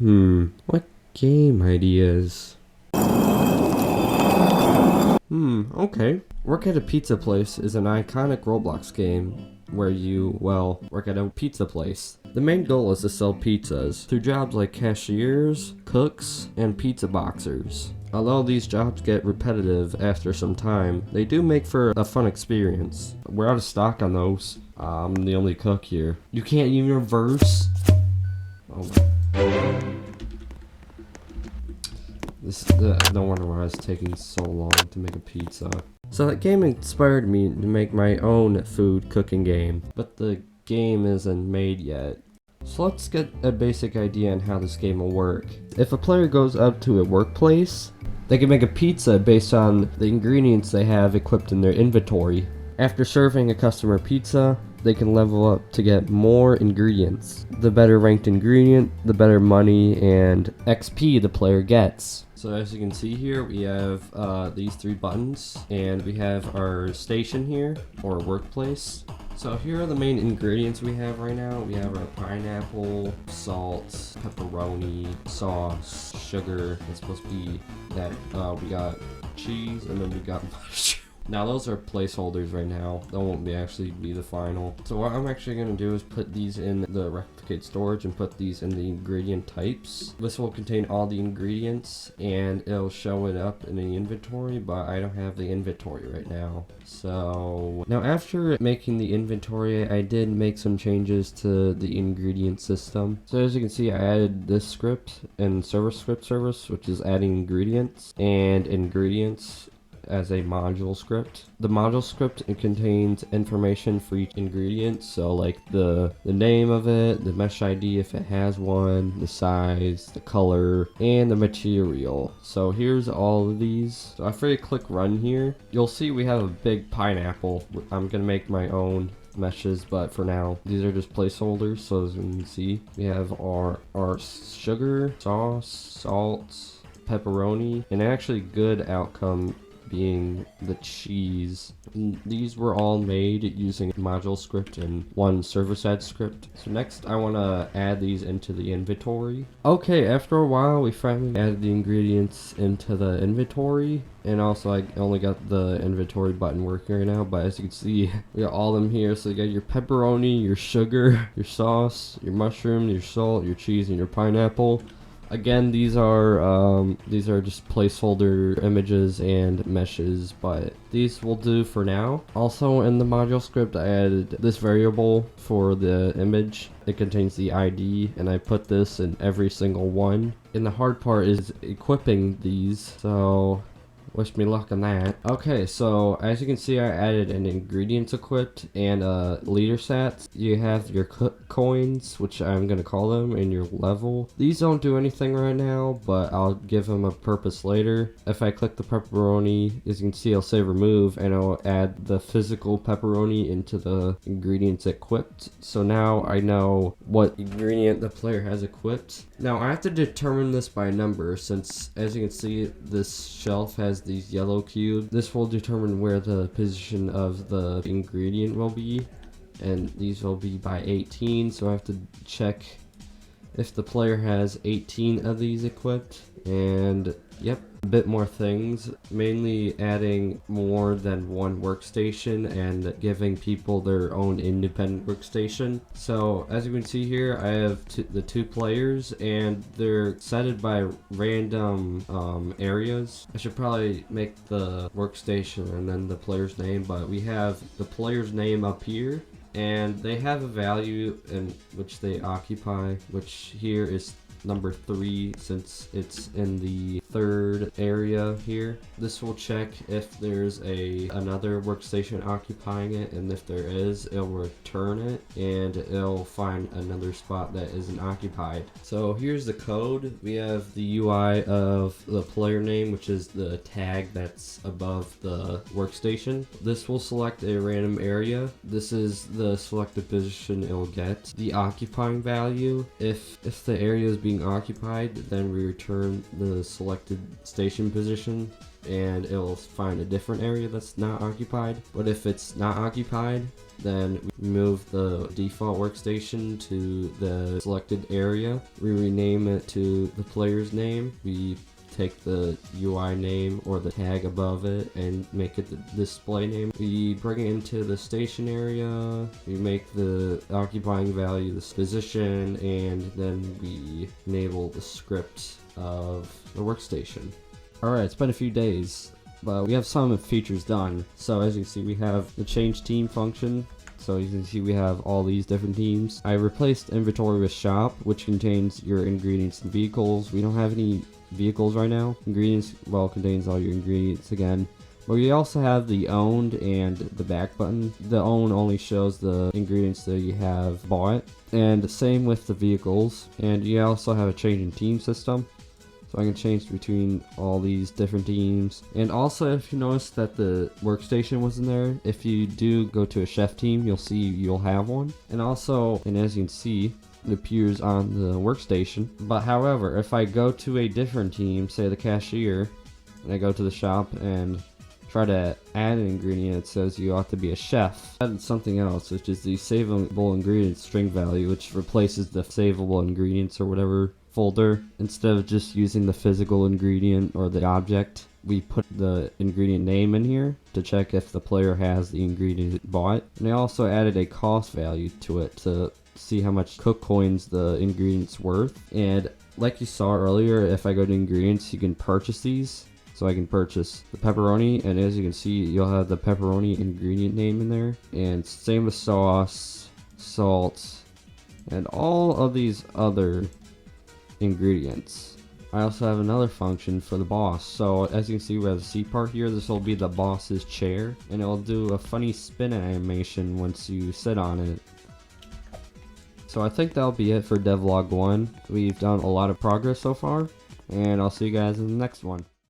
What game ideas? Okay. Work at a Pizza Place is an iconic Roblox game where you, well, work at a pizza place. The main goal is to sell pizzas through jobs like cashiers, cooks, and pizza boxers. Although these jobs get repetitive after some time, they do make for a fun experience. We're out of stock on those. I'm the only cook here. You can't even reverse? Oh. No wonder why it's taking so long to make a pizza. So that game inspired me to make my own food cooking game, but the game isn't made yet. So let's get a basic idea on how this game will work. If a player goes up to a workplace, they can make a pizza based on the ingredients they have equipped in their inventory. After serving a customer pizza, they can level up to get more ingredients. The better ranked ingredient, the better money and XP the player gets. So as you can see here, we have these 3 buttons, and we have our station here, or workplace. So here are the main ingredients we have right now. We have our pineapple, salt, pepperoni, sauce, sugar. It's supposed to be that. We got cheese, and then we got mushroom. Now those are placeholders right now. That won't actually be the final. So what I'm actually going to do is put these in the replicate storage and put these in the ingredient types. This will contain all the ingredients and it'll show it up in the inventory, but I don't have the inventory right now. So now after making the inventory, I did make some changes to the ingredient system. So as you can see, I added this script in script service, which is adding ingredients and ingredients as a module script. The module script, it contains information for each ingredient, so like the name of it, the mesh ID if it has one, the size, the color, and the material. So here's all of these. So after you click run here, you'll see we have a big pineapple. I'm gonna make my own meshes, but for now these are just placeholders. So as you can see, we have our sugar, sauce, salt, pepperoni, and actually good outcome being the cheese. These were all made using module script and one server-side script. So next I want to add these into the inventory. Okay, after a while we finally added the ingredients into the inventory, and also I only got the inventory button working right now, but as you can see we got all of them here. So you got your pepperoni, your sugar, your sauce, your mushroom, your salt, your cheese, and your pineapple. Again, these are just placeholder images and meshes, but these will do for now. Also in the module script, I added this variable for the image. It contains the ID, and I put this in every single one. And the hard part is equipping these, so wish me luck on that. Okay, so as you can see, I added an ingredients equipped and leader stats. You have your coins, which I'm gonna call them, and your level. These don't do anything right now, but I'll give them a purpose later. If I click the pepperoni, as you can see, I'll say remove, and I'll add the physical pepperoni into the ingredients equipped. So now I know what ingredient the player has equipped. Now I have to determine this by number, since as you can see, this shelf has these yellow cubes. This will determine where the position of the ingredient will be, and these will be by 18. So I have to check if the player has 18 of these equipped, and yep, a bit more things, mainly adding more than one workstation and giving people their own independent workstation. So as you can see here, I have the 2 players, and they're setted by random areas. I should probably make the workstation and then the player's name, but we have the player's name up here, and they have a value in which they occupy, which here is number 3, since it's in the 3rd area here. This will check if there's another workstation occupying it, and if there is, it'll return it, and it'll find another spot that isn't occupied. So here's the code. We have the UI of the player name, which is the tag that's above the workstation. This will select a random area. This is the selected position it'll get. The occupying value, if the area is being occupied, then we return the selected selected station position, and it'll find a different area that's not occupied. But if it's not occupied, then we move the default workstation to the selected area. We rename it to the player's name. We take the UI name or the tag above it and make it the display name. We bring it into the station area, we make the occupying value this position, and then we enable the script of the workstation. Alright, it's been a few days, but we have some features done. So as you can see, we have the change team function. So you can see we have all these different teams. I replaced inventory with shop, which contains your ingredients and vehicles. We don't have any vehicles right now. Ingredients, well, contains all your ingredients again. But we also have the owned and the back button. The own only shows the ingredients that you have bought. And the same with the vehicles. And you also have a change in team system. So I can change between all these different teams. And also, if you notice that the workstation wasn't there, if you do go to a chef team, you'll see you'll have one. And also, and as you can see, it appears on the workstation. But however, if I go to a different team, say the cashier, and I go to the shop and try to add an ingredient, it says you ought to be a chef. Add something else, which is the savable ingredients string value, which replaces the savable ingredients or whatever folder. Instead of just using the physical ingredient or the object, we put the ingredient name in here to check if the player has the ingredient bought. And I also added a cost value to it to see how much cook coins the ingredient's worth. And like you saw earlier, if I go to ingredients, you can purchase these. So I can purchase the pepperoni, and as you can see, you'll have the pepperoni ingredient name in there. And same with sauce, salt, and all of these other ingredients. I also have another function for the boss. So as you can see, we have the C part here. This will be the boss's chair, and it will do a funny spin animation once you sit on it. So I think that'll be it for Devlog 1. We've done a lot of progress so far, and I'll see you guys in the next one.